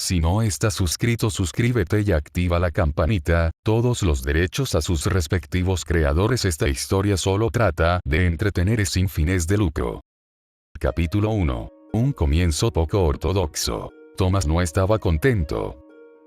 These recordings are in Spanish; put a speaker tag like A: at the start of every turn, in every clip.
A: Si no estás suscrito, suscríbete y activa la campanita, todos los derechos a sus respectivos creadores. Esta historia solo trata de entretener sin fines de lucro. Capítulo 1. Un comienzo poco ortodoxo. Thomas no estaba contento.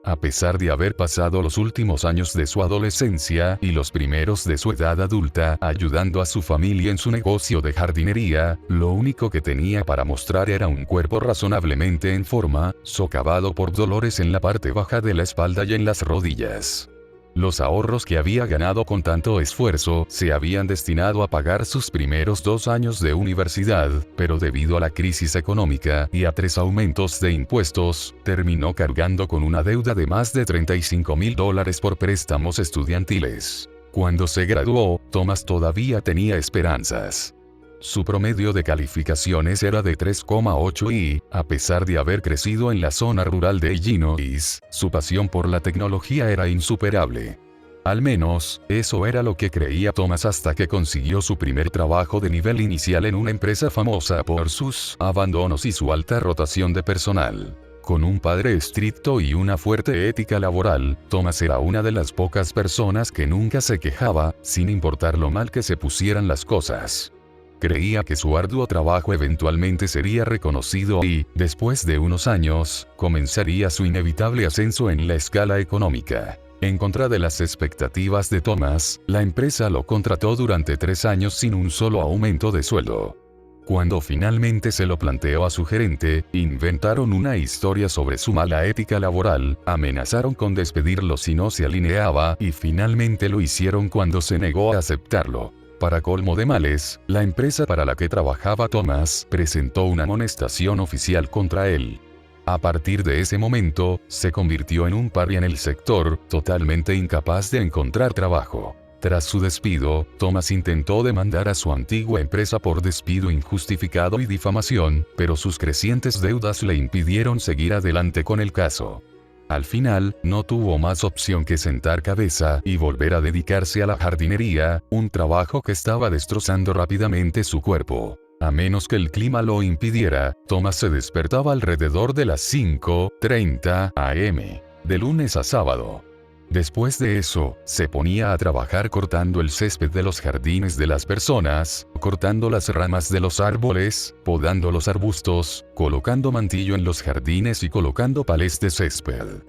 A: A pesar de haber pasado los últimos años de su adolescencia y los primeros de su edad adulta ayudando a su familia en su negocio de jardinería, lo único que tenía para mostrar era un cuerpo razonablemente en forma, socavado por dolores en la parte baja de la espalda y en las rodillas. Los ahorros que había ganado con tanto esfuerzo se habían destinado a pagar sus primeros 2 años de universidad, pero debido a la crisis económica y a 3 aumentos de impuestos, terminó cargando con una deuda de más de $35,000 por préstamos estudiantiles. Cuando se graduó, Thomas todavía tenía esperanzas. Su promedio de calificaciones era de 3,8 y, a pesar de haber crecido en la zona rural de Illinois, su pasión por la tecnología era insuperable. Al menos, eso era lo que creía Thomas hasta que consiguió su primer trabajo de nivel inicial en una empresa famosa por sus abandonos y su alta rotación de personal. Con un padre estricto y una fuerte ética laboral, Thomas era una de las pocas personas que nunca se quejaba, sin importar lo mal que se pusieran las cosas. Creía que su arduo trabajo eventualmente sería reconocido y, después de unos años, comenzaría su inevitable ascenso en la escala económica. En contra de las expectativas de Thomas, la empresa lo contrató durante 3 años sin un solo aumento de sueldo. Cuando finalmente se lo planteó a su gerente, inventaron una historia sobre su mala ética laboral, amenazaron con despedirlo si no se alineaba y finalmente lo hicieron cuando se negó a aceptarlo. Para colmo de males, la empresa para la que trabajaba Thomas presentó una amonestación oficial contra él. A partir de ese momento, se convirtió en un paria en el sector, totalmente incapaz de encontrar trabajo. Tras su despido, Thomas intentó demandar a su antigua empresa por despido injustificado y difamación, pero sus crecientes deudas le impidieron seguir adelante con el caso. Al final, no tuvo más opción que sentar cabeza y volver a dedicarse a la jardinería, un trabajo que estaba destrozando rápidamente su cuerpo. A menos que el clima lo impidiera, Thomas se despertaba alrededor de las 5:30 am, de lunes a sábado. Después de eso, se ponía a trabajar cortando el césped de los jardines de las personas, cortando las ramas de los árboles, podando los arbustos, colocando mantillo en los jardines y colocando palés de césped.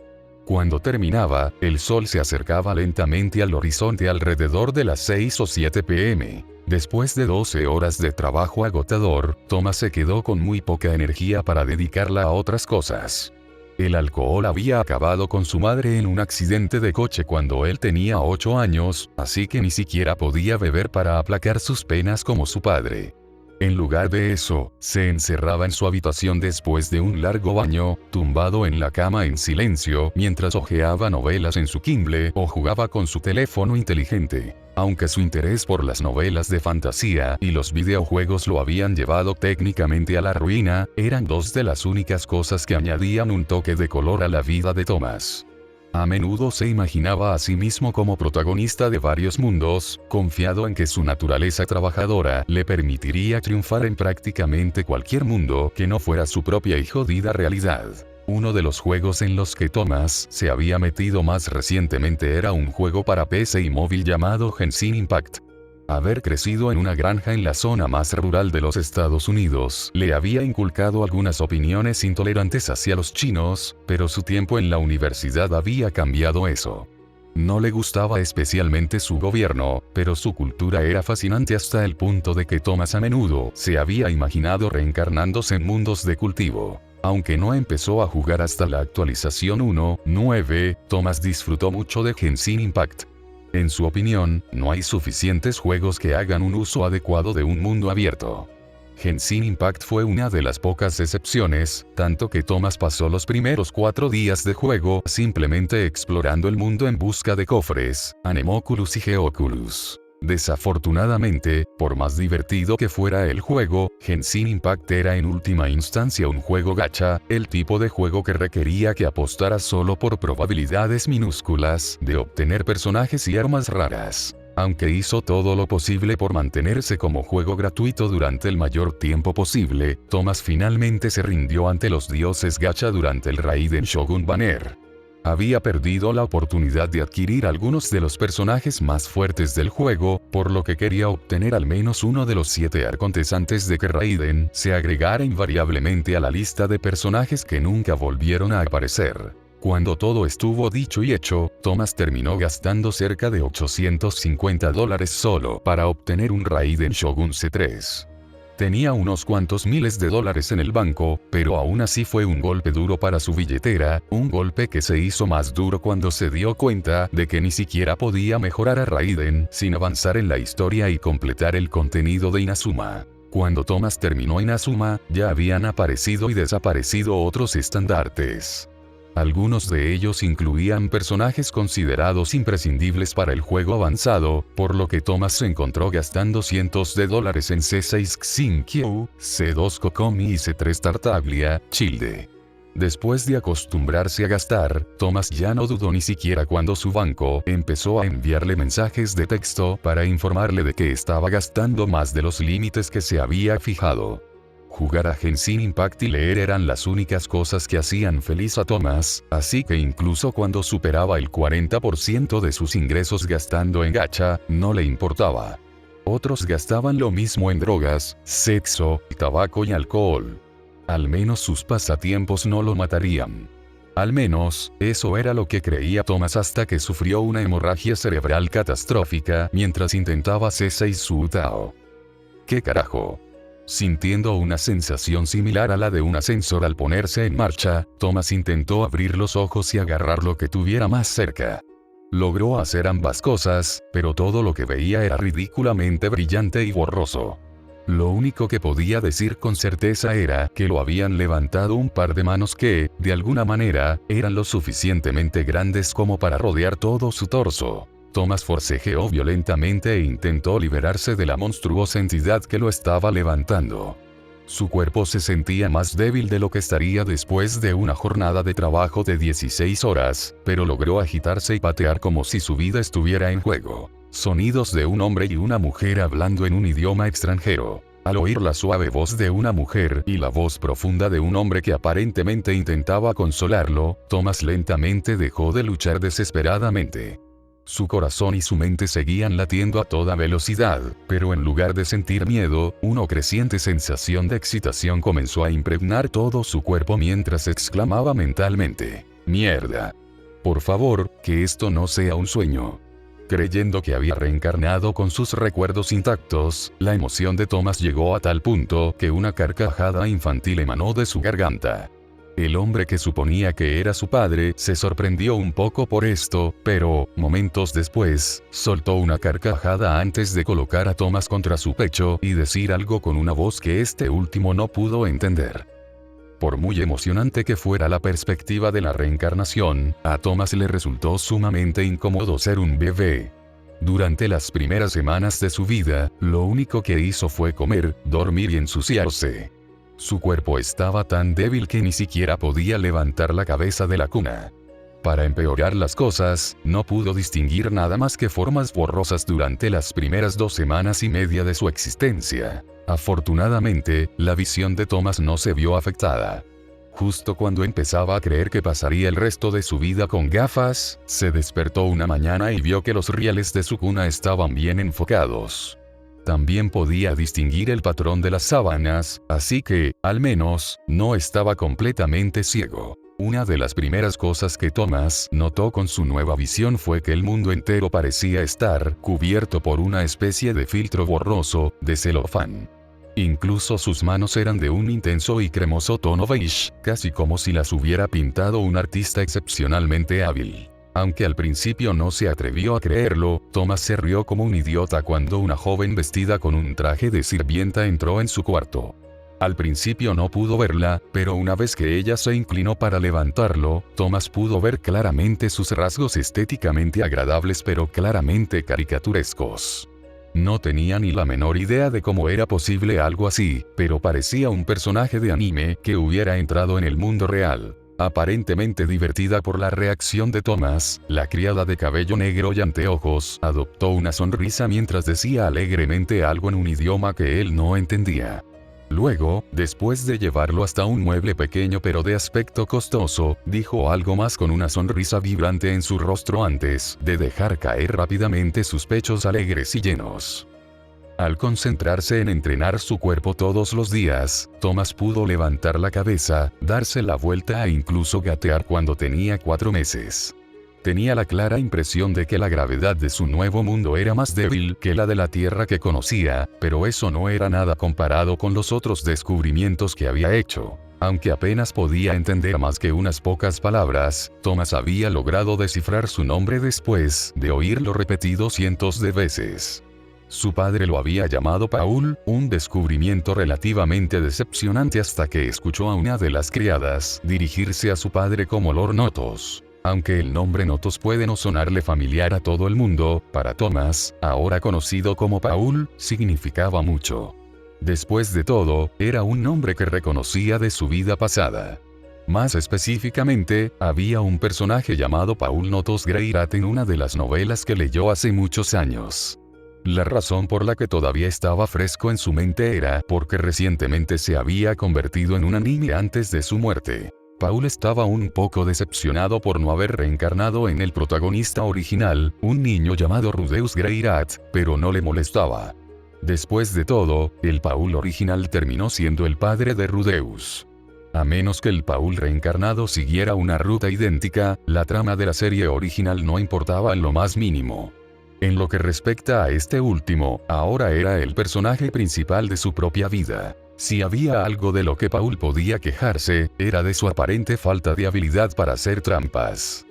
A: Cuando terminaba, el sol se acercaba lentamente al horizonte alrededor de las 6 o 7 p.m. Después de 12 horas de trabajo agotador, Thomas se quedó con muy poca energía para dedicarla a otras cosas. El alcohol había acabado con su madre en un accidente de coche cuando él tenía 8 años, así que ni siquiera podía beber para aplacar sus penas como su padre. En lugar de eso, se encerraba en su habitación después de un largo baño, tumbado en la cama en silencio, mientras hojeaba novelas en su Kindle o jugaba con su teléfono inteligente. Aunque su interés por las novelas de fantasía y los videojuegos lo habían llevado técnicamente a la ruina, eran 2 de las únicas cosas que añadían un toque de color a la vida de Thomas. A menudo se imaginaba a sí mismo como protagonista de varios mundos, confiado en que su naturaleza trabajadora le permitiría triunfar en prácticamente cualquier mundo que no fuera su propia y jodida realidad. Uno de los juegos en los que Thomas se había metido más recientemente era un juego para PC y móvil llamado Genshin Impact. Haber crecido en una granja en la zona más rural de los Estados Unidos le había inculcado algunas opiniones intolerantes hacia los chinos, pero su tiempo en la universidad había cambiado eso. No le gustaba especialmente su gobierno, pero su cultura era fascinante hasta el punto de que Thomas a menudo se había imaginado reencarnándose en mundos de cultivo. Aunque no empezó a jugar hasta la actualización 1.9, Thomas disfrutó mucho de Genshin Impact. En su opinión, no hay suficientes juegos que hagan un uso adecuado de un mundo abierto. Genshin Impact fue una de las pocas excepciones, tanto que Thomas pasó los primeros 4 días de juego simplemente explorando el mundo en busca de cofres, Anemoculus y Geoculus. Desafortunadamente, por más divertido que fuera el juego, Genshin Impact era en última instancia un juego gacha, el tipo de juego que requería que apostaras solo por probabilidades minúsculas de obtener personajes y armas raras. Aunque hizo todo lo posible por mantenerse como juego gratuito durante el mayor tiempo posible, Thomas finalmente se rindió ante los dioses gacha durante el Raiden Shogun Banner. Había perdido la oportunidad de adquirir algunos de los personajes más fuertes del juego, por lo que quería obtener al menos uno de los 7 arcontes antes de que Raiden se agregara invariablemente a la lista de personajes que nunca volvieron a aparecer. Cuando todo estuvo dicho y hecho, Thomas terminó gastando cerca de $850 solo para obtener un Raiden Shogun C3. Tenía unos cuantos miles de dólares en el banco, pero aún así fue un golpe duro para su billetera, un golpe que se hizo más duro cuando se dio cuenta de que ni siquiera podía mejorar a Raiden sin avanzar en la historia y completar el contenido de Inazuma. Cuando Thomas terminó Inazuma, ya habían aparecido y desaparecido otros estandartes. Algunos de ellos incluían personajes considerados imprescindibles para el juego avanzado, por lo que Thomas se encontró gastando cientos de dólares en C6 Xinkyu, C2 Kokomi y C3 Tartaglia, Childe. Después de acostumbrarse a gastar, Thomas ya no dudó ni siquiera cuando su banco empezó a enviarle mensajes de texto para informarle de que estaba gastando más de los límites que se había fijado. Jugar a Genshin Impact y leer eran las únicas cosas que hacían feliz a Thomas, así que incluso cuando superaba el 40% de sus ingresos gastando en gacha, no le importaba. Otros gastaban lo mismo en drogas, sexo, tabaco y alcohol. Al menos sus pasatiempos no lo matarían. Al menos, eso era lo que creía Thomas hasta que sufrió una hemorragia cerebral catastrófica mientras intentaba C6 Suutao. ¿Qué carajo? Sintiendo una sensación similar a la de un ascensor al ponerse en marcha, Thomas intentó abrir los ojos y agarrar lo que tuviera más cerca. Logró hacer ambas cosas, pero todo lo que veía era ridículamente brillante y borroso. Lo único que podía decir con certeza era que lo habían levantado un par de manos que, de alguna manera, eran lo suficientemente grandes como para rodear todo su torso. Thomas forcejeó violentamente e intentó liberarse de la monstruosa entidad que lo estaba levantando. Su cuerpo se sentía más débil de lo que estaría después de una jornada de trabajo de 16 horas, pero logró agitarse y patear como si su vida estuviera en juego. Sonidos de un hombre y una mujer hablando en un idioma extranjero. Al oír la suave voz de una mujer y la voz profunda de un hombre que aparentemente intentaba consolarlo, Thomas lentamente dejó de luchar desesperadamente. Su corazón y su mente seguían latiendo a toda velocidad, pero en lugar de sentir miedo, una creciente sensación de excitación comenzó a impregnar todo su cuerpo mientras exclamaba mentalmente: «¡Mierda! Por favor, que esto no sea un sueño». Creyendo que había reencarnado con sus recuerdos intactos, la emoción de Thomas llegó a tal punto que una carcajada infantil emanó de su garganta. El hombre que suponía que era su padre se sorprendió un poco por esto, pero, momentos después, soltó una carcajada antes de colocar a Thomas contra su pecho y decir algo con una voz que este último no pudo entender. Por muy emocionante que fuera la perspectiva de la reencarnación, a Thomas le resultó sumamente incómodo ser un bebé. Durante las primeras semanas de su vida, lo único que hizo fue comer, dormir y ensuciarse. Su cuerpo estaba tan débil que ni siquiera podía levantar la cabeza de la cuna. Para empeorar las cosas, no pudo distinguir nada más que formas borrosas durante las primeras 2 semanas y media de su existencia. Afortunadamente, la visión de Thomas no se vio afectada. Justo cuando empezaba a creer que pasaría el resto de su vida con gafas, se despertó una mañana y vio que los rieles de su cuna estaban bien enfocados. También podía distinguir el patrón de las sábanas, así que, al menos, no estaba completamente ciego. Una de las primeras cosas que Thomas notó con su nueva visión fue que el mundo entero parecía estar cubierto por una especie de filtro borroso, de celofán. Incluso sus manos eran de un intenso y cremoso tono beige, casi como si las hubiera pintado un artista excepcionalmente hábil. Aunque al principio no se atrevió a creerlo, Thomas se rió como un idiota cuando una joven vestida con un traje de sirvienta entró en su cuarto. Al principio no pudo verla, pero una vez que ella se inclinó para levantarlo, Thomas pudo ver claramente sus rasgos estéticamente agradables pero claramente caricaturescos. No tenía ni la menor idea de cómo era posible algo así, pero parecía un personaje de anime que hubiera entrado en el mundo real. Aparentemente divertida por la reacción de Thomas, la criada de cabello negro y anteojos adoptó una sonrisa mientras decía alegremente algo en un idioma que él no entendía. Luego, después de llevarlo hasta un mueble pequeño pero de aspecto costoso, dijo algo más con una sonrisa vibrante en su rostro antes de dejar caer rápidamente sus pechos alegres y llenos. Al concentrarse en entrenar su cuerpo todos los días, Thomas pudo levantar la cabeza, darse la vuelta e incluso gatear cuando tenía 4 meses. Tenía la clara impresión de que la gravedad de su nuevo mundo era más débil que la de la Tierra que conocía, pero eso no era nada comparado con los otros descubrimientos que había hecho. Aunque apenas podía entender más que unas pocas palabras, Thomas había logrado descifrar su nombre después de oírlo repetido cientos de veces. Su padre lo había llamado Paul, un descubrimiento relativamente decepcionante hasta que escuchó a una de las criadas dirigirse a su padre como Lord Notos. Aunque el nombre Notos puede no sonarle familiar a todo el mundo, para Thomas, ahora conocido como Paul, significaba mucho. Después de todo, era un nombre que reconocía de su vida pasada. Más específicamente, había un personaje llamado Paul Notos Greyrat en una de las novelas que leyó hace muchos años. La razón por la que todavía estaba fresco en su mente era porque recientemente se había convertido en un anime antes de su muerte. Paul estaba un poco decepcionado por no haber reencarnado en el protagonista original, un niño llamado Rudeus Greyrat, pero no le molestaba. Después de todo, el Paul original terminó siendo el padre de Rudeus. A menos que el Paul reencarnado siguiera una ruta idéntica, la trama de la serie original no importaba en lo más mínimo. En lo que respecta a este último, ahora era el personaje principal de su propia vida. Si había algo de lo que Paul podía quejarse, era de su aparente falta de habilidad para hacer trampas.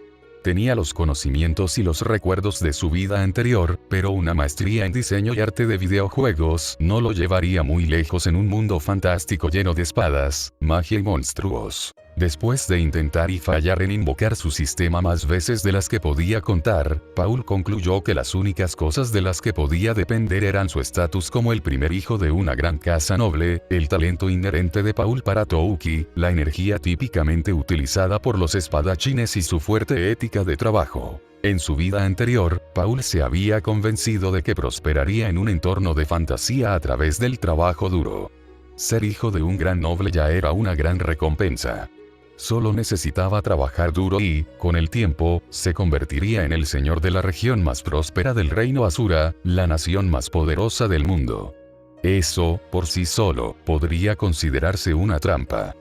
A: Tenía los conocimientos y los recuerdos de su vida anterior, pero una maestría en diseño y arte de videojuegos no lo llevaría muy lejos en un mundo fantástico lleno de espadas, magia y monstruos. Después de intentar y fallar en invocar su sistema más veces de las que podía contar, Paul concluyó que las únicas cosas de las que podía depender eran su estatus como el primer hijo de una gran casa noble, el talento inherente de Paul para Touki, la energía típicamente utilizada por los espadachines y su fuerte ética de trabajo. En su vida anterior, Paul se había convencido de que prosperaría en un entorno de fantasía a través del trabajo duro. Ser hijo de un gran noble ya era una gran recompensa. Solo necesitaba trabajar duro y, con el tiempo, se convertiría en el señor de la región más próspera del reino Asura, la nación más poderosa del mundo. Eso, por sí solo, podría considerarse una trampa.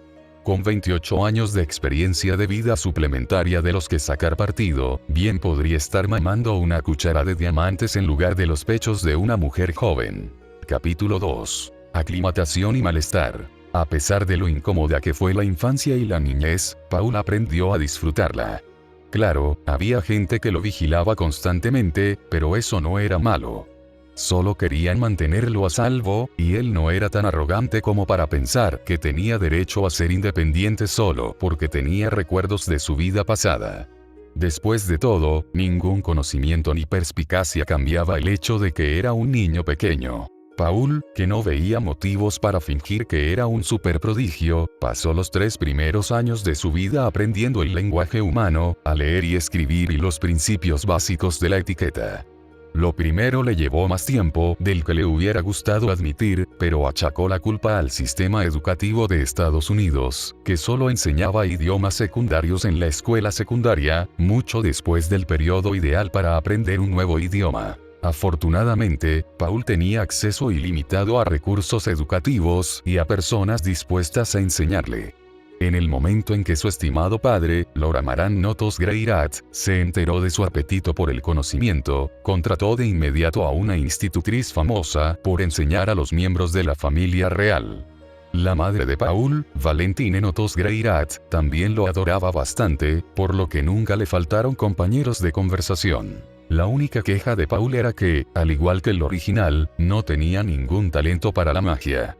A: Con 28 años de experiencia de vida suplementaria de los que sacar partido, bien podría estar mamando una cuchara de diamantes en lugar de los pechos de una mujer joven. Capítulo 2. Aclimatación y malestar. A pesar de lo incómoda que fue la infancia y la niñez, Paul aprendió a disfrutarla. Claro, había gente que lo vigilaba constantemente, pero eso no era malo. Solo querían mantenerlo a salvo, y él no era tan arrogante como para pensar que tenía derecho a ser independiente solo porque tenía recuerdos de su vida pasada. Después de todo, ningún conocimiento ni perspicacia cambiaba el hecho de que era un niño pequeño. Paul, que no veía motivos para fingir que era un superprodigio, pasó los 3 primeros años de su vida aprendiendo el lenguaje humano, a leer y escribir y los principios básicos de la etiqueta. Lo primero le llevó más tiempo del que le hubiera gustado admitir, pero achacó la culpa al sistema educativo de Estados Unidos, que solo enseñaba idiomas secundarios en la escuela secundaria, mucho después del periodo ideal para aprender un nuevo idioma. Afortunadamente, Paul tenía acceso ilimitado a recursos educativos y a personas dispuestas a enseñarle. En el momento en que su estimado padre, Lord Amaran Notos Greyrat, se enteró de su apetito por el conocimiento, contrató de inmediato a una institutriz famosa por enseñar a los miembros de la familia real. La madre de Paul, Valentine Notos Greyrat, también lo adoraba bastante, por lo que nunca le faltaron compañeros de conversación. La única queja de Paul era que, al igual que el original, no tenía ningún talento para la magia.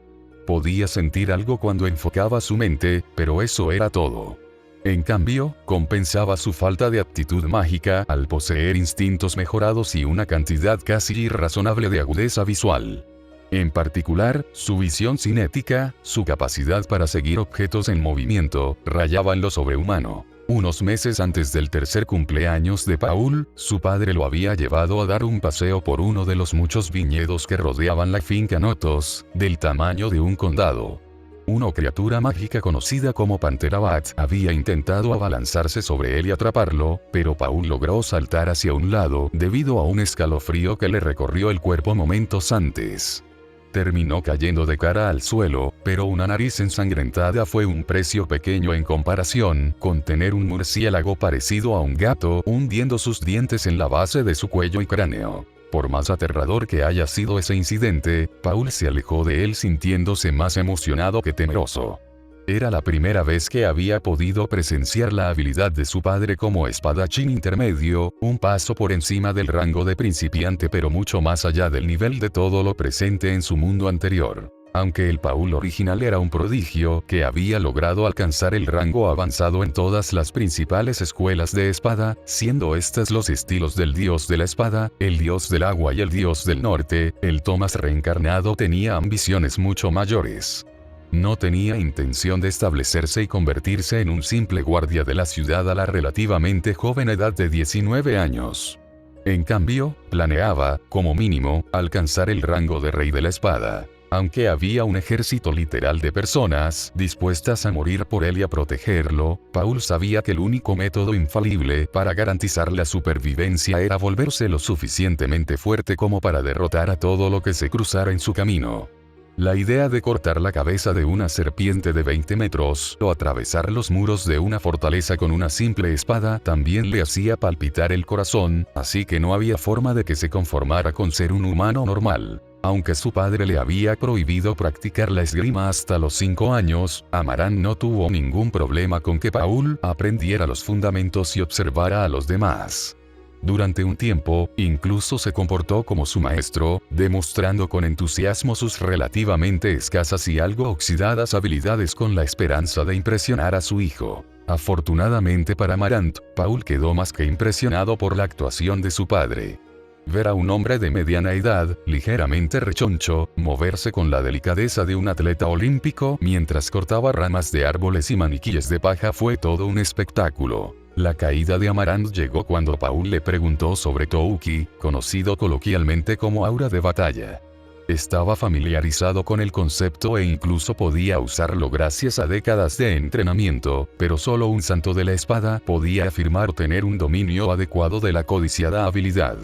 A: Podía sentir algo cuando enfocaba su mente, pero eso era todo. En cambio, compensaba su falta de aptitud mágica al poseer instintos mejorados y una cantidad casi irrazonable de agudeza visual. En particular, su visión cinética, su capacidad para seguir objetos en movimiento, rayaban lo sobrehumano. Unos meses antes del tercer cumpleaños de Paul, su padre lo había llevado a dar un paseo por uno de los muchos viñedos que rodeaban la finca Notos, del tamaño de un condado. Una criatura mágica conocida como Pantera Bat había intentado abalanzarse sobre él y atraparlo, pero Paul logró saltar hacia un lado debido a un escalofrío que le recorrió el cuerpo momentos antes. Terminó cayendo de cara al suelo, pero una nariz ensangrentada fue un precio pequeño en comparación con tener un murciélago parecido a un gato hundiendo sus dientes en la base de su cuello y cráneo. Por más aterrador que haya sido ese incidente, Paul se alejó de él sintiéndose más emocionado que temeroso. Era la primera vez que había podido presenciar la habilidad de su padre como espadachín intermedio, un paso por encima del rango de principiante pero mucho más allá del nivel de todo lo presente en su mundo anterior. Aunque el Paul original era un prodigio que había logrado alcanzar el rango avanzado en todas las principales escuelas de espada, siendo estas los estilos del dios de la espada, el dios del agua y el dios del norte, el Thomas reencarnado tenía ambiciones mucho mayores. No tenía intención de establecerse y convertirse en un simple guardia de la ciudad a la relativamente joven edad de 19 años. En cambio, planeaba, como mínimo, alcanzar el rango de rey de la espada. Aunque había un ejército literal de personas dispuestas a morir por él y a protegerlo, Paul sabía que el único método infalible para garantizar la supervivencia era volverse lo suficientemente fuerte como para derrotar a todo lo que se cruzara en su camino. La idea de cortar la cabeza de una serpiente de 20 metros o atravesar los muros de una fortaleza con una simple espada también le hacía palpitar el corazón, así que no había forma de que se conformara con ser un humano normal. Aunque su padre le había prohibido practicar la esgrima hasta los 5 años, Amaranth no tuvo ningún problema con que Paul aprendiera los fundamentos y observara a los demás. Durante un tiempo, incluso se comportó como su maestro, demostrando con entusiasmo sus relativamente escasas y algo oxidadas habilidades con la esperanza de impresionar a su hijo. Afortunadamente para Amaranth, Paul quedó más que impresionado por la actuación de su padre. Ver a un hombre de mediana edad, ligeramente rechoncho, moverse con la delicadeza de un atleta olímpico mientras cortaba ramas de árboles y maniquíes de paja fue todo un espectáculo. La caída de Amaranth llegó cuando Paul le preguntó sobre Touki, conocido coloquialmente como aura de batalla. Estaba familiarizado con el concepto e incluso podía usarlo gracias a décadas de entrenamiento, pero solo un santo de la espada podía afirmar tener un dominio adecuado de la codiciada habilidad.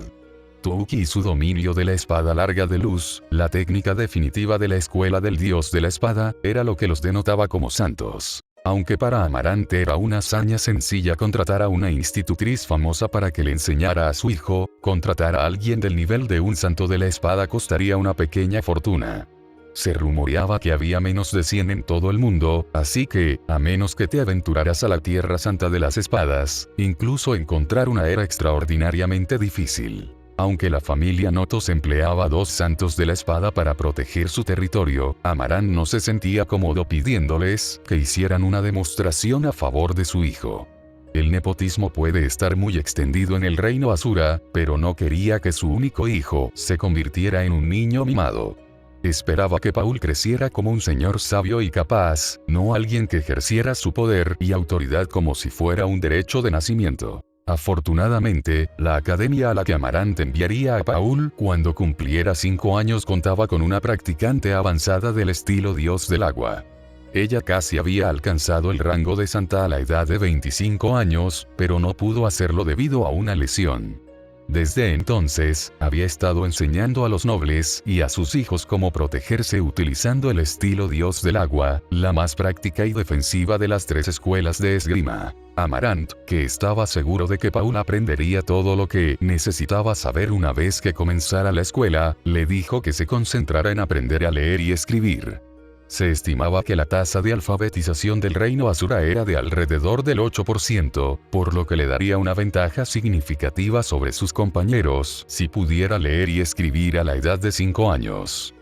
A: Touki y su dominio de la espada larga de luz, la técnica definitiva de la escuela del dios de la espada, era lo que los denotaba como santos. Aunque para Amaranth era una hazaña sencilla contratar a una institutriz famosa para que le enseñara a su hijo, contratar a alguien del nivel de un santo de la espada costaría una pequeña fortuna. Se rumoreaba que había menos de 100 en todo el mundo, así que, a menos que te aventuraras a la Tierra Santa de las Espadas, incluso encontrar una era extraordinariamente difícil. Aunque la familia Notos empleaba 2 santos de la espada para proteger su territorio, Amaranth no se sentía cómodo pidiéndoles que hicieran una demostración a favor de su hijo. El nepotismo puede estar muy extendido en el reino Asura, pero no quería que su único hijo se convirtiera en un niño mimado. Esperaba que Paul creciera como un señor sabio y capaz, no alguien que ejerciera su poder y autoridad como si fuera un derecho de nacimiento. Afortunadamente, la academia a la que Amaranth enviaría a Paul cuando cumpliera 5 años contaba con una practicante avanzada del estilo dios del agua. Ella casi había alcanzado el rango de santa a la edad de 25 años, pero no pudo hacerlo debido a una lesión. Desde entonces, había estado enseñando a los nobles y a sus hijos cómo protegerse utilizando el estilo dios del agua, la más práctica y defensiva de las 3 escuelas de esgrima. Amaranth, que estaba seguro de que Paul aprendería todo lo que necesitaba saber una vez que comenzara la escuela, le dijo que se concentrara en aprender a leer y escribir. Se estimaba que la tasa de alfabetización del reino Asura era de alrededor del 8%, por lo que le daría una ventaja significativa sobre sus compañeros si pudiera leer y escribir a la edad de 5 años.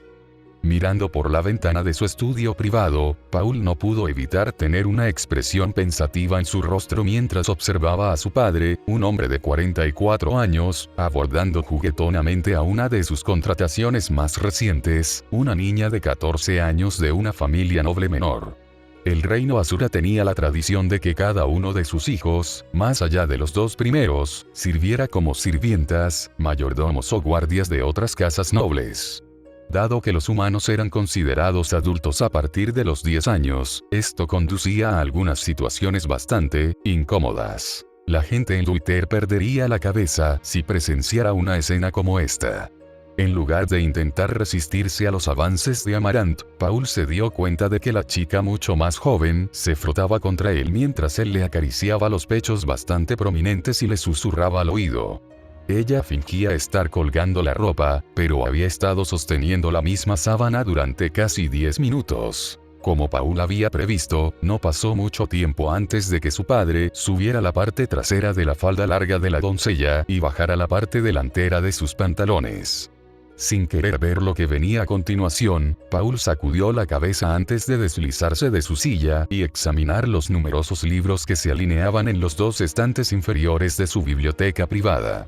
A: Mirando por la ventana de su estudio privado, Paul no pudo evitar tener una expresión pensativa en su rostro mientras observaba a su padre, un hombre de 44 años, abordando juguetonamente a una de sus contrataciones más recientes, una niña de 14 años de una familia noble menor. El reino Asura tenía la tradición de que cada uno de sus hijos, más allá de los dos primeros, sirviera como sirvientas, mayordomos o guardias de otras casas nobles. Dado que los humanos eran considerados adultos a partir de los 10 años, esto conducía a algunas situaciones bastante incómodas. La gente en Twitter perdería la cabeza si presenciara una escena como esta. En lugar de intentar resistirse a los avances de Amarant, Paul se dio cuenta de que la chica mucho más joven se frotaba contra él mientras él le acariciaba los pechos bastante prominentes y le susurraba al oído. Ella fingía estar colgando la ropa, pero había estado sosteniendo la misma sábana durante casi 10 minutos. Como Paul había previsto, no pasó mucho tiempo antes de que su padre subiera la parte trasera de la falda larga de la doncella y bajara la parte delantera de sus pantalones. Sin querer ver lo que venía a continuación, Paul sacudió la cabeza antes de deslizarse de su silla y examinar los numerosos libros que se alineaban en los dos estantes inferiores de su biblioteca privada.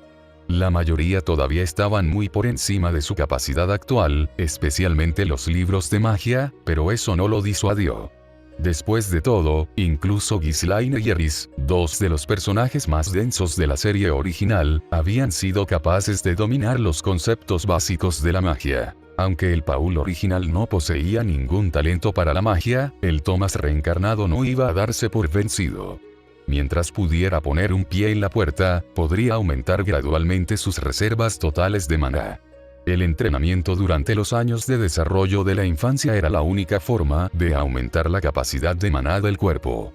A: La mayoría todavía estaban muy por encima de su capacidad actual, especialmente los libros de magia, pero eso no lo disuadió. Después de todo, incluso Ghislaine y Eris, dos de los personajes más densos de la serie original, habían sido capaces de dominar los conceptos básicos de la magia. Aunque el Paul original no poseía ningún talento para la magia, el Thomas reencarnado no iba a darse por vencido. Mientras pudiera poner un pie en la puerta, podría aumentar gradualmente sus reservas totales de maná. El entrenamiento durante los años de desarrollo de la infancia era la única forma de aumentar la capacidad de maná del cuerpo.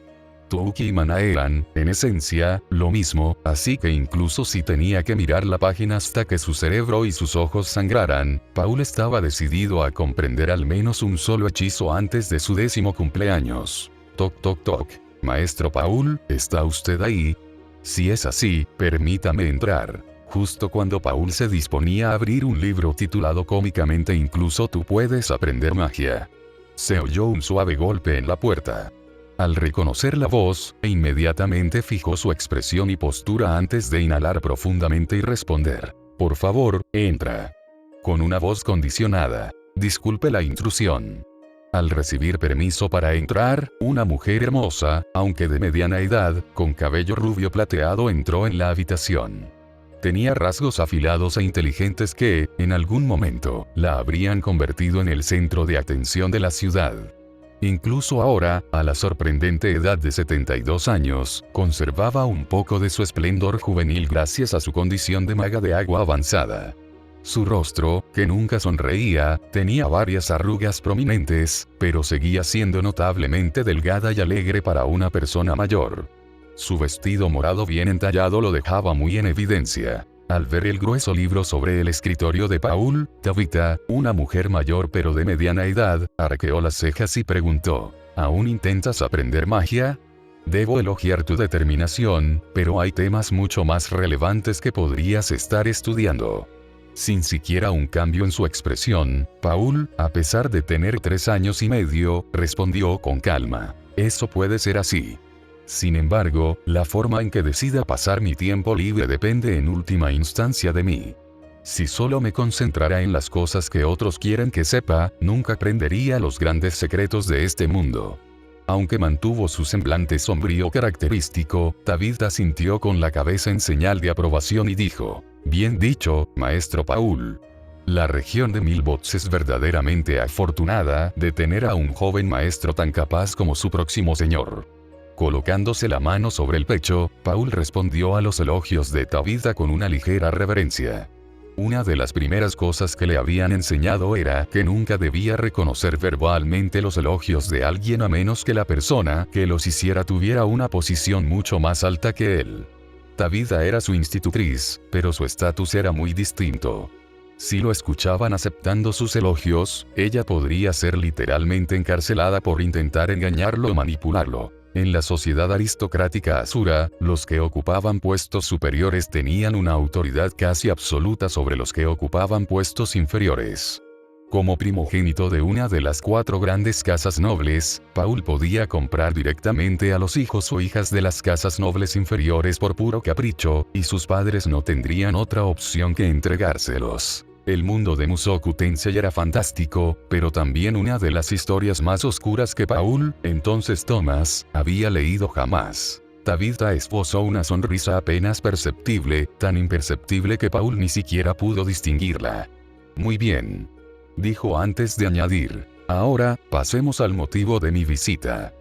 A: Touki y maná eran, en esencia, lo mismo, así que incluso si tenía que mirar la página hasta que su cerebro y sus ojos sangraran, Paul estaba decidido a comprender al menos un solo hechizo antes de su 10º cumpleaños. Toc toc toc. Maestro Paul, ¿está usted ahí? Si es así, permítame entrar. Justo cuando Paul se disponía a abrir un libro titulado cómicamente Incluso tú puedes aprender magia, se oyó un suave golpe en la puerta. Al reconocer la voz, inmediatamente fijó su expresión y postura antes de inhalar profundamente y responder. Por favor, entra. Con una voz condicionada. Disculpe la intrusión. Al recibir permiso para entrar, una mujer hermosa, aunque de mediana edad, con cabello rubio plateado entró en la habitación. Tenía rasgos afilados e inteligentes que, en algún momento, la habrían convertido en el centro de atención de la ciudad. Incluso ahora, a la sorprendente edad de 72 años, conservaba un poco de su esplendor juvenil gracias a su condición de maga de agua avanzada. Su rostro, que nunca sonreía, tenía varias arrugas prominentes, pero seguía siendo notablemente delgada y alegre para una persona mayor. Su vestido morado bien entallado lo dejaba muy en evidencia. Al ver el grueso libro sobre el escritorio de Paul, Tabitha, una mujer mayor pero de mediana edad, arqueó las cejas y preguntó, ¿aún intentas aprender magia? Debo elogiar tu determinación, pero hay temas mucho más relevantes que podrías estar estudiando. Sin siquiera un cambio en su expresión, Paul, a pesar de tener 3 años y medio, respondió con calma. Eso puede ser así. Sin embargo, la forma en que decida pasar mi tiempo libre depende en última instancia de mí. Si solo me concentrara en las cosas que otros quieren que sepa, nunca aprendería los grandes secretos de este mundo. Aunque mantuvo su semblante sombrío característico, Tabitha sintió con la cabeza en señal de aprobación y dijo, bien dicho, maestro Paul. La región de Milbots es verdaderamente afortunada de tener a un joven maestro tan capaz como su próximo señor. Colocándose la mano sobre el pecho, Paul respondió a los elogios de Tabitha con una ligera reverencia. Una de las primeras cosas que le habían enseñado era que nunca debía reconocer verbalmente los elogios de alguien a menos que la persona que los hiciera tuviera una posición mucho más alta que él. Tabitha era su institutriz, pero su estatus era muy distinto. Si lo escuchaban aceptando sus elogios, ella podría ser literalmente encarcelada por intentar engañarlo o manipularlo. En la sociedad aristocrática asura, los que ocupaban puestos superiores tenían una autoridad casi absoluta sobre los que ocupaban puestos inferiores. Como primogénito de una de las 4 grandes casas nobles, Paul podía comprar directamente a los hijos o hijas de las casas nobles inferiores por puro capricho, y sus padres no tendrían otra opción que entregárselos. El mundo de Mushoku Tensei era fantástico, pero también una de las historias más oscuras que Paul, entonces Thomas, había leído jamás. Tabitha esbozó una sonrisa apenas perceptible, tan imperceptible que Paul ni siquiera pudo distinguirla. Muy bien, dijo antes de añadir. Ahora, pasemos al motivo de mi visita.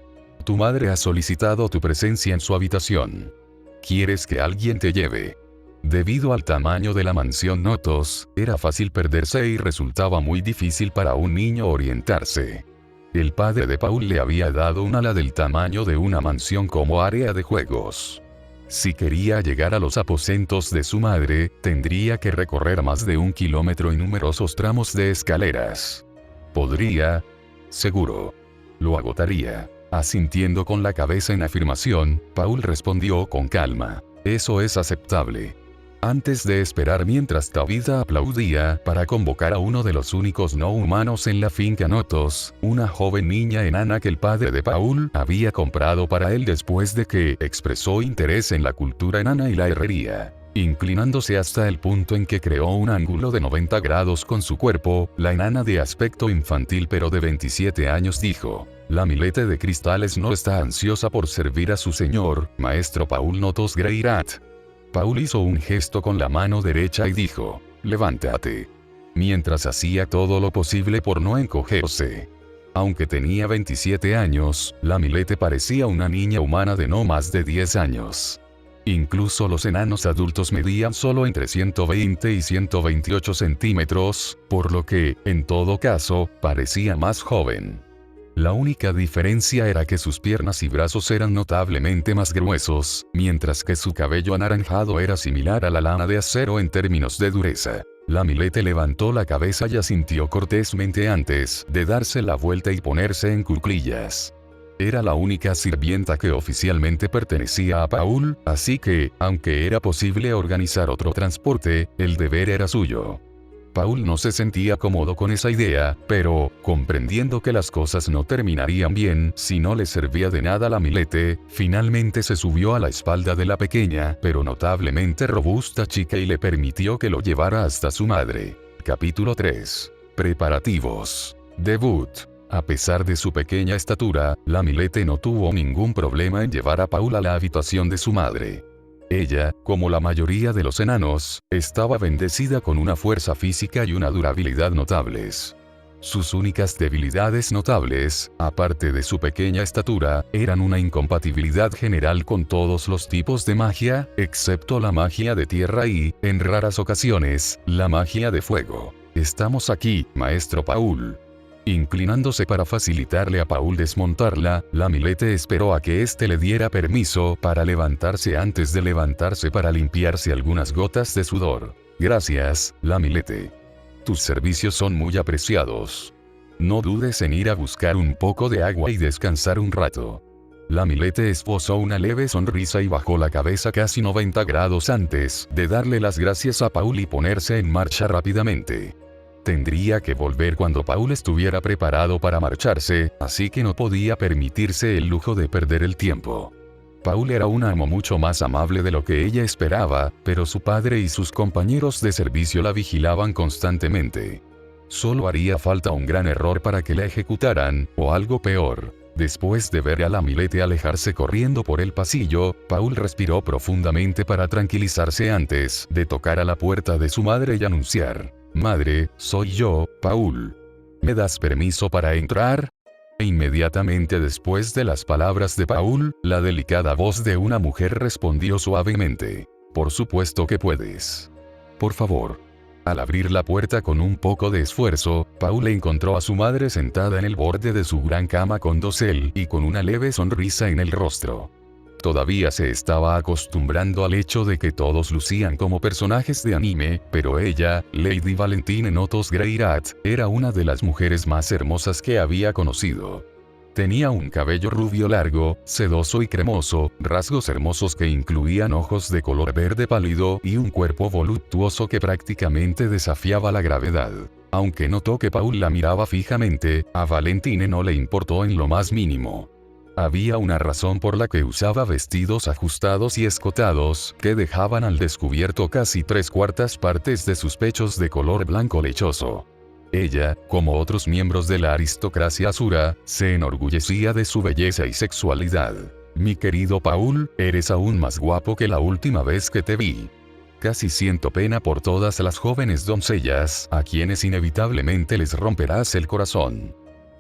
A: Tu madre ha solicitado tu presencia en su habitación. ¿Quieres que alguien te lleve? Debido al tamaño de la mansión Notos, era fácil perderse y resultaba muy difícil para un niño orientarse. El padre de Paul le había dado un ala del tamaño de una mansión como área de juegos. Si quería llegar a los aposentos de su madre, tendría que recorrer más de 1 kilómetro y numerosos tramos de escaleras. ¿Podría? Seguro. Lo agotaría. Asintiendo con la cabeza en afirmación, Paul respondió con calma. Eso es aceptable. Antes de esperar mientras Tabitha aplaudía para convocar a uno de los únicos no humanos en la finca Notos, una joven niña enana que el padre de Paul había comprado para él después de que expresó interés en la cultura enana y la herrería. Inclinándose hasta el punto en que creó un ángulo de 90 grados con su cuerpo, la enana de aspecto infantil pero de 27 años dijo: la Milete de cristales no está ansiosa por servir a su señor, maestro Paul Notos Greirat. Paul hizo un gesto con la mano derecha y dijo: levántate. Mientras hacía todo lo posible por no encogerse. Aunque tenía 27 años, la Milete parecía una niña humana de no más de 10 años. Incluso los enanos adultos medían solo entre 120 y 128 centímetros, por lo que, en todo caso, parecía más joven. La única diferencia era que sus piernas y brazos eran notablemente más gruesos, mientras que su cabello anaranjado era similar a la lana de acero en términos de dureza. La Milete levantó la cabeza y asintió cortésmente antes de darse la vuelta y ponerse en cuclillas. Era la única sirvienta que oficialmente pertenecía a Paul, así que, aunque era posible organizar otro transporte, el deber era suyo. Paul no se sentía cómodo con esa idea, pero, comprendiendo que las cosas no terminarían bien si no le servía de nada la Milete, finalmente se subió a la espalda de la pequeña, pero notablemente robusta chica y le permitió que lo llevara hasta su madre. Capítulo 3. Preparativos. Debut. A pesar de su pequeña estatura, la Milete no tuvo ningún problema en llevar a Paul a la habitación de su madre. Ella, como la mayoría de los enanos, estaba bendecida con una fuerza física y una durabilidad notables. Sus únicas debilidades notables, aparte de su pequeña estatura, eran una incompatibilidad general con todos los tipos de magia, excepto la magia de tierra y, en raras ocasiones, la magia de fuego. Estamos aquí, maestro Paul. Inclinándose para facilitarle a Paul desmontarla, la Milete esperó a que éste le diera permiso para levantarse antes de levantarse para limpiarse algunas gotas de sudor. Gracias, la Milete. Tus servicios son muy apreciados. No dudes en ir a buscar un poco de agua y descansar un rato. La Milete esbozó una leve sonrisa y bajó la cabeza casi 90 grados antes de darle las gracias a Paul y ponerse en marcha rápidamente. Tendría que volver cuando Paul estuviera preparado para marcharse, así que no podía permitirse el lujo de perder el tiempo. Paul era un amo mucho más amable de lo que ella esperaba, pero su padre y sus compañeros de servicio la vigilaban constantemente. Solo haría falta un gran error para que la ejecutaran, o algo peor. Después de ver a la Milete alejarse corriendo por el pasillo, Paul respiró profundamente para tranquilizarse antes de tocar a la puerta de su madre y anunciar: Madre, soy yo, Paul. ¿Me das permiso para entrar? E inmediatamente después de las palabras de Paul, la delicada voz de una mujer respondió suavemente: Por supuesto que puedes. Por favor. Al abrir la puerta con un poco de esfuerzo, Paul encontró a su madre sentada en el borde de su gran cama con dosel y con una leve sonrisa en el rostro. Todavía se estaba acostumbrando al hecho de que todos lucían como personajes de anime, pero ella, Lady Valentine Notos Greirat, era una de las mujeres más hermosas que había conocido. Tenía un cabello rubio largo, sedoso y cremoso, rasgos hermosos que incluían ojos de color verde pálido y un cuerpo voluptuoso que prácticamente desafiaba la gravedad. Aunque notó que Paul la miraba fijamente, a Valentine no le importó en lo más mínimo. Había una razón por la que usaba vestidos ajustados y escotados, que dejaban al descubierto casi 3/4 partes de sus pechos de color blanco lechoso. Ella, como otros miembros de la aristocracia asura, se enorgullecía de su belleza y sexualidad. Mi querido Paul, eres aún más guapo que la última vez que te vi. Casi siento pena por todas las jóvenes doncellas, a quienes inevitablemente les romperás el corazón.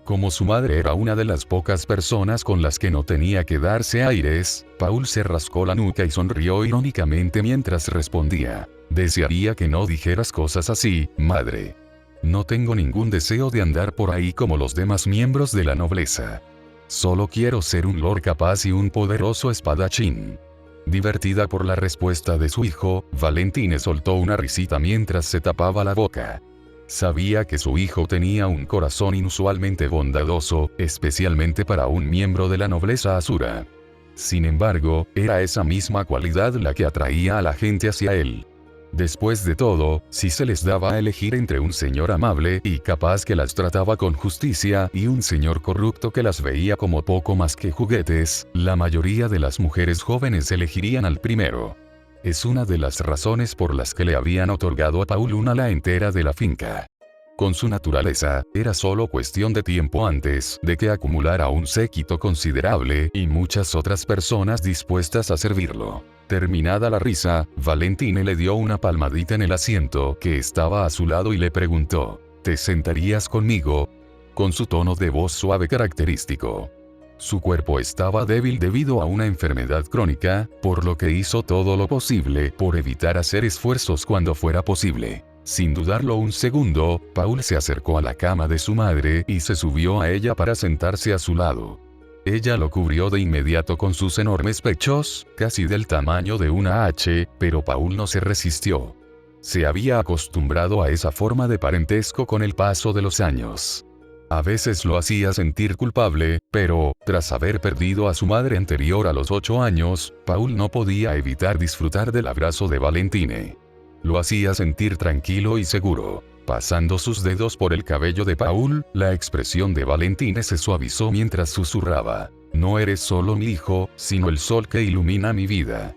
A: Como su madre era una de las pocas personas con las que no tenía que darse aires, Paul se rascó la nuca y sonrió irónicamente mientras respondía: desearía que no dijeras cosas así, madre. No tengo ningún deseo de andar por ahí como los demás miembros de la nobleza. Solo quiero ser un lord capaz y un poderoso espadachín. Divertida por la respuesta de su hijo, Valentine soltó una risita mientras se tapaba la boca. Sabía que su hijo tenía un corazón inusualmente bondadoso, especialmente para un miembro de la nobleza asura. Sin embargo, era esa misma cualidad la que atraía a la gente hacia él. Después de todo, si se les daba a elegir entre un señor amable y capaz que las trataba con justicia y un señor corrupto que las veía como poco más que juguetes, la mayoría de las mujeres jóvenes elegirían al primero. Es una de las razones por las que le habían otorgado a Paul un ala entera de la finca. Con su naturaleza, era solo cuestión de tiempo antes de que acumulara un séquito considerable y muchas otras personas dispuestas a servirlo. Terminada la risa, Valentine le dio una palmadita en el asiento que estaba a su lado y le preguntó: ¿te sentarías conmigo? Con su tono de voz suave característico. Su cuerpo estaba débil debido a una enfermedad crónica, por lo que hizo todo lo posible por evitar hacer esfuerzos cuando fuera posible. Sin dudarlo un segundo, Paul se acercó a la cama de su madre y se subió a ella para sentarse a su lado. Ella lo cubrió de inmediato con sus enormes pechos, casi del tamaño de una H, pero Paul no se resistió. Se había acostumbrado a esa forma de parentesco con el paso de los años. A veces lo hacía sentir culpable, pero, tras haber perdido a su madre anterior a los 8 años, Paul no podía evitar disfrutar del abrazo de Valentine. Lo hacía sentir tranquilo y seguro. Pasando sus dedos por el cabello de Paul, la expresión de Valentine se suavizó mientras susurraba: no eres solo mi hijo, sino el sol que ilumina mi vida.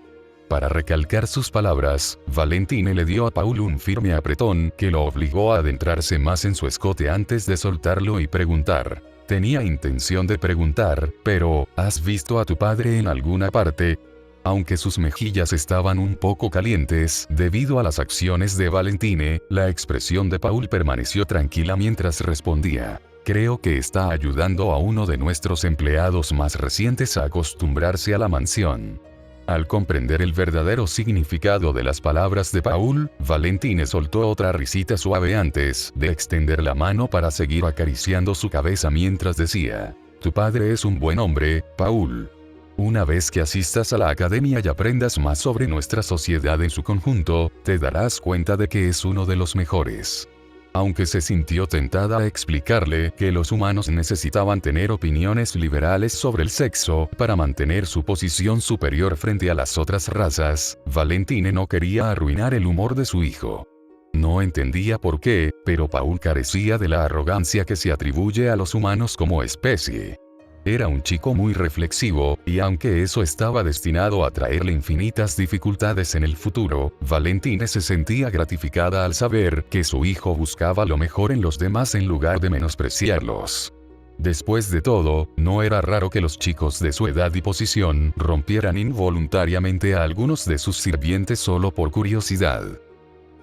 A: Para recalcar sus palabras, Valentine le dio a Paul un firme apretón que lo obligó a adentrarse más en su escote antes de soltarlo y preguntar. Tenía intención de preguntar, pero, ¿has visto a tu padre en alguna parte? Aunque sus mejillas estaban un poco calientes debido a las acciones de Valentine, la expresión de Paul permaneció tranquila mientras respondía: creo que está ayudando a uno de nuestros empleados más recientes a acostumbrarse a la mansión. Al comprender el verdadero significado de las palabras de Paul, Valentine soltó otra risita suave antes de extender la mano para seguir acariciando su cabeza mientras decía: tu padre es un buen hombre, Paul. Una vez que asistas a la academia y aprendas más sobre nuestra sociedad en su conjunto, te darás cuenta de que es uno de los mejores. Aunque se sintió tentada a explicarle que los humanos necesitaban tener opiniones liberales sobre el sexo para mantener su posición superior frente a las otras razas, Valentine no quería arruinar el humor de su hijo. No entendía por qué, pero Paul carecía de la arrogancia que se atribuye a los humanos como especie. Era un chico muy reflexivo, y aunque eso estaba destinado a traerle infinitas dificultades en el futuro, Valentine se sentía gratificada al saber que su hijo buscaba lo mejor en los demás en lugar de menospreciarlos. Después de todo, no era raro que los chicos de su edad y posición rompieran involuntariamente a algunos de sus sirvientes solo por curiosidad.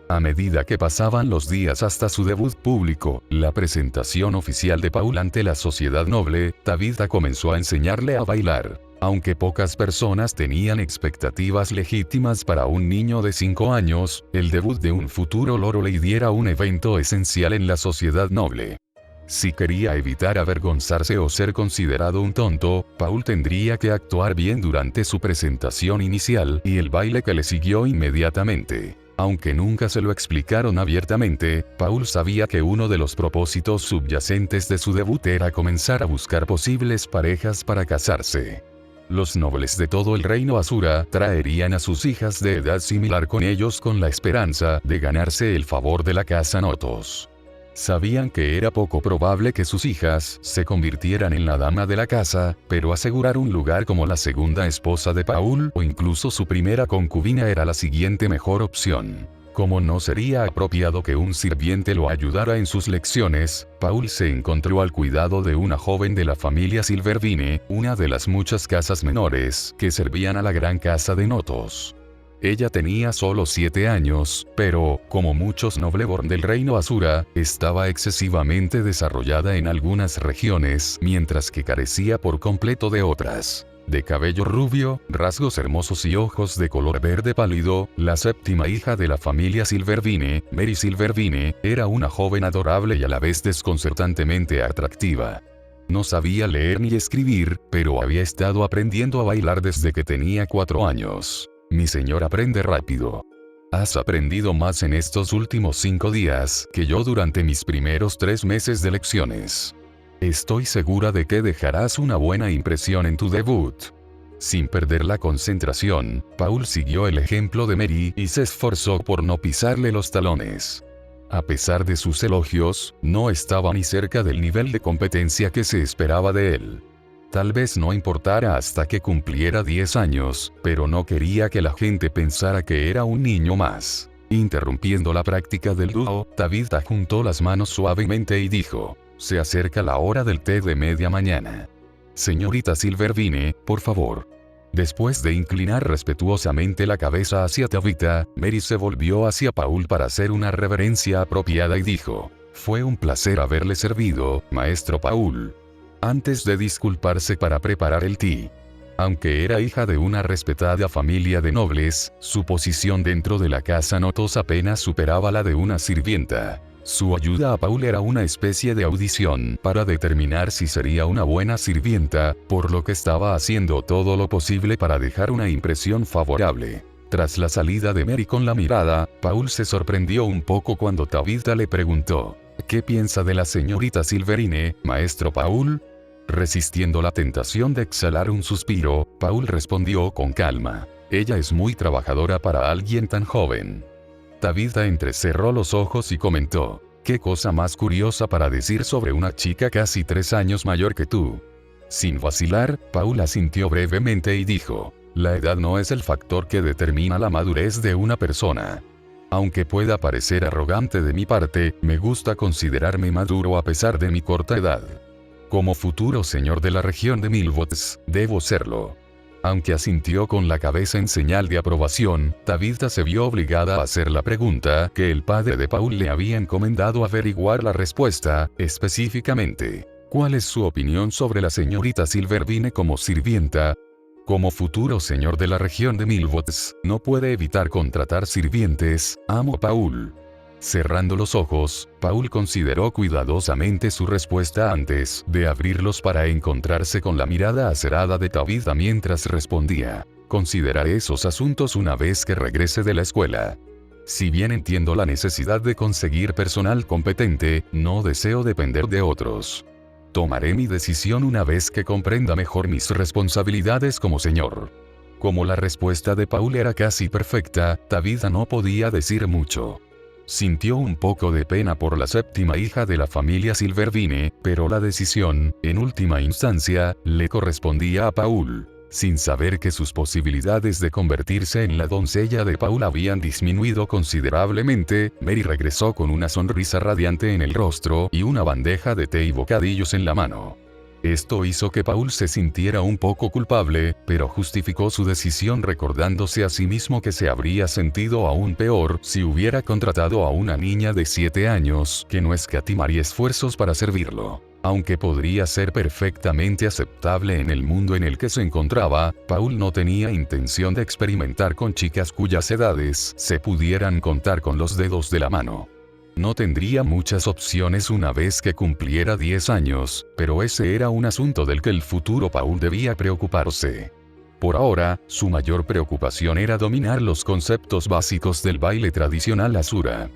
A: A medida que pasaban los días hasta su debut público, la presentación oficial de Paul ante la sociedad noble, Tabitha comenzó a enseñarle a bailar. Aunque pocas personas tenían expectativas legítimas para un niño de 5 años, el debut de un futuro Lord Lady era un evento esencial en la sociedad noble. Si quería evitar avergonzarse o ser considerado un tonto, Paul tendría que actuar bien durante su presentación inicial y el baile que le siguió inmediatamente. Aunque nunca se lo explicaron abiertamente, Paul sabía que uno de los propósitos subyacentes de su debut era comenzar a buscar posibles parejas para casarse. Los nobles de todo el reino Asura traerían a sus hijas de edad similar con ellos con la esperanza de ganarse el favor de la casa Notos. Sabían que era poco probable que sus hijas se convirtieran en la dama de la casa, pero asegurar un lugar como la segunda esposa de Paul o incluso su primera concubina era la siguiente mejor opción. Como no sería apropiado que un sirviente lo ayudara en sus lecciones, Paul se encontró al cuidado de una joven de la familia Silvervine, una de las muchas casas menores que servían a la gran casa de Notos. Ella tenía solo 7 años, pero, como muchos Nobleborn del reino Asura, estaba excesivamente desarrollada en algunas regiones, mientras que carecía por completo de otras. De cabello rubio, rasgos hermosos y ojos de color verde pálido, la séptima hija de la familia Silvervine, Mary Silvervine, era una joven adorable y a la vez desconcertantemente atractiva. No sabía leer ni escribir, pero había estado aprendiendo a bailar desde que tenía 4 años. Mi señor aprende rápido. Has aprendido más en estos últimos 5 días que yo durante mis primeros 3 meses de lecciones. Estoy segura de que dejarás una buena impresión en tu debut. Sin perder la concentración, Paul siguió el ejemplo de Mary y se esforzó por no pisarle los talones. A pesar de sus elogios, no estaba ni cerca del nivel de competencia que se esperaba de él. Tal vez no importara hasta que cumpliera 10 años, pero no quería que la gente pensara que era un niño más. Interrumpiendo la práctica del dúo, Tabitha juntó las manos suavemente y dijo: «Se acerca la hora del té de media mañana. Señorita Silvervine, por favor». Después de inclinar respetuosamente la cabeza hacia Tabitha, Mary se volvió hacia Paul para hacer una reverencia apropiada y dijo: «Fue un placer haberle servido, maestro Paul». Antes de disculparse para preparar el té. Aunque era hija de una respetada familia de nobles, su posición dentro de la casa Notos apenas superaba la de una sirvienta. Su ayuda a Paul era una especie de audición para determinar si sería una buena sirvienta, por lo que estaba haciendo todo lo posible para dejar una impresión favorable. Tras la salida de Mary con la mirada, Paul se sorprendió un poco cuando Tabitha le preguntó: «¿Qué piensa de la señorita Silvervine, maestro Paul?». Resistiendo la tentación de exhalar un suspiro, Paul respondió con calma: «Ella es muy trabajadora para alguien tan joven». Tabitha entrecerró los ojos y comentó: «¿Qué cosa más curiosa para decir sobre una chica casi 3 años mayor que tú?». Sin vacilar, Paul asintió brevemente y dijo: «La edad no es el factor que determina la madurez de una persona. Aunque pueda parecer arrogante de mi parte, me gusta considerarme maduro a pesar de mi corta edad. Como futuro señor de la región de Milwods, debo serlo». Aunque asintió con la cabeza en señal de aprobación, Tabitha se vio obligada a hacer la pregunta que el padre de Paul le había encomendado averiguar la respuesta, específicamente: «¿Cuál es su opinión sobre la señorita Silvervine como sirvienta?». Como futuro señor de la región de Milwods, no puede evitar contratar sirvientes, amo Paul. Cerrando los ojos, Paul consideró cuidadosamente su respuesta antes de abrirlos para encontrarse con la mirada acerada de Tabitha mientras respondía: «Consideraré esos asuntos una vez que regrese de la escuela. Si bien entiendo la necesidad de conseguir personal competente, no deseo depender de otros. Tomaré mi decisión una vez que comprenda mejor mis responsabilidades como señor». Como la respuesta de Paul era casi perfecta, Tabitha no podía decir mucho. Sintió un poco de pena por la séptima hija de la familia Silvervine, pero la decisión, en última instancia, le correspondía a Paul. Sin saber que sus posibilidades de convertirse en la doncella de Paul habían disminuido considerablemente, Mary regresó con una sonrisa radiante en el rostro y una bandeja de té y bocadillos en la mano. Esto hizo que Paul se sintiera un poco culpable, pero justificó su decisión recordándose a sí mismo que se habría sentido aún peor si hubiera contratado a una niña de 7 años que no escatimaría esfuerzos para servirlo. Aunque podría ser perfectamente aceptable en el mundo en el que se encontraba, Paul no tenía intención de experimentar con chicas cuyas edades se pudieran contar con los dedos de la mano. No tendría muchas opciones una vez que cumpliera 10 años, pero ese era un asunto del que el futuro Paul debía preocuparse. Por ahora, su mayor preocupación era dominar los conceptos básicos del baile tradicional Asura.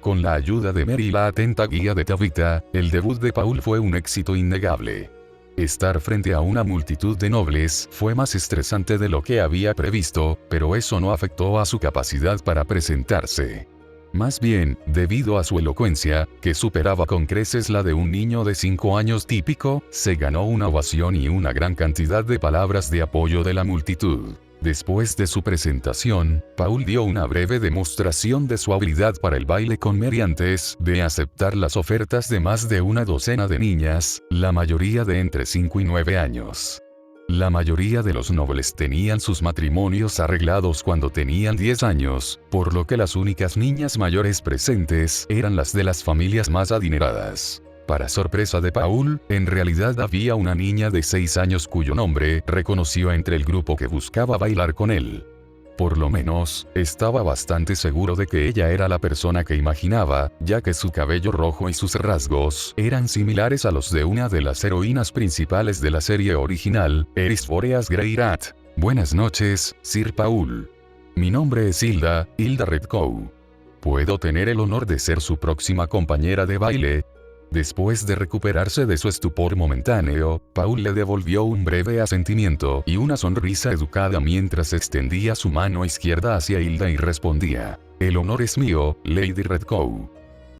A: Con la ayuda de Mary y la atenta guía de Tabitha, el debut de Paul fue un éxito innegable. Estar frente a una multitud de nobles fue más estresante de lo que había previsto, pero eso no afectó a su capacidad para presentarse. Más bien, debido a su elocuencia, que superaba con creces la de un niño de 5 años típico, se ganó una ovación y una gran cantidad de palabras de apoyo de la multitud. Después de su presentación, Paul dio una breve demostración de su habilidad para el baile con mediantes de aceptar las ofertas de más de una docena de niñas, la mayoría de entre 5 y 9 años. La mayoría de los nobles tenían sus matrimonios arreglados cuando tenían 10 años, por lo que las únicas niñas mayores presentes eran las de las familias más adineradas. Para sorpresa de Paul, en realidad había una niña de 6 años cuyo nombre reconoció entre el grupo que buscaba bailar con él. Por lo menos, estaba bastante seguro de que ella era la persona que imaginaba, ya que su cabello rojo y sus rasgos eran similares a los de una de las heroínas principales de la serie original, Eris Boreas Greyrat. Buenas noches, Sir Paul. Mi nombre es Hilda Redcoe. ¿Puedo tener el honor de ser su próxima compañera de baile? Después de recuperarse de su estupor momentáneo, Paul le devolvió un breve asentimiento y una sonrisa educada mientras extendía su mano izquierda hacia Hilda y respondía: «El honor es mío, Lady Redcoe».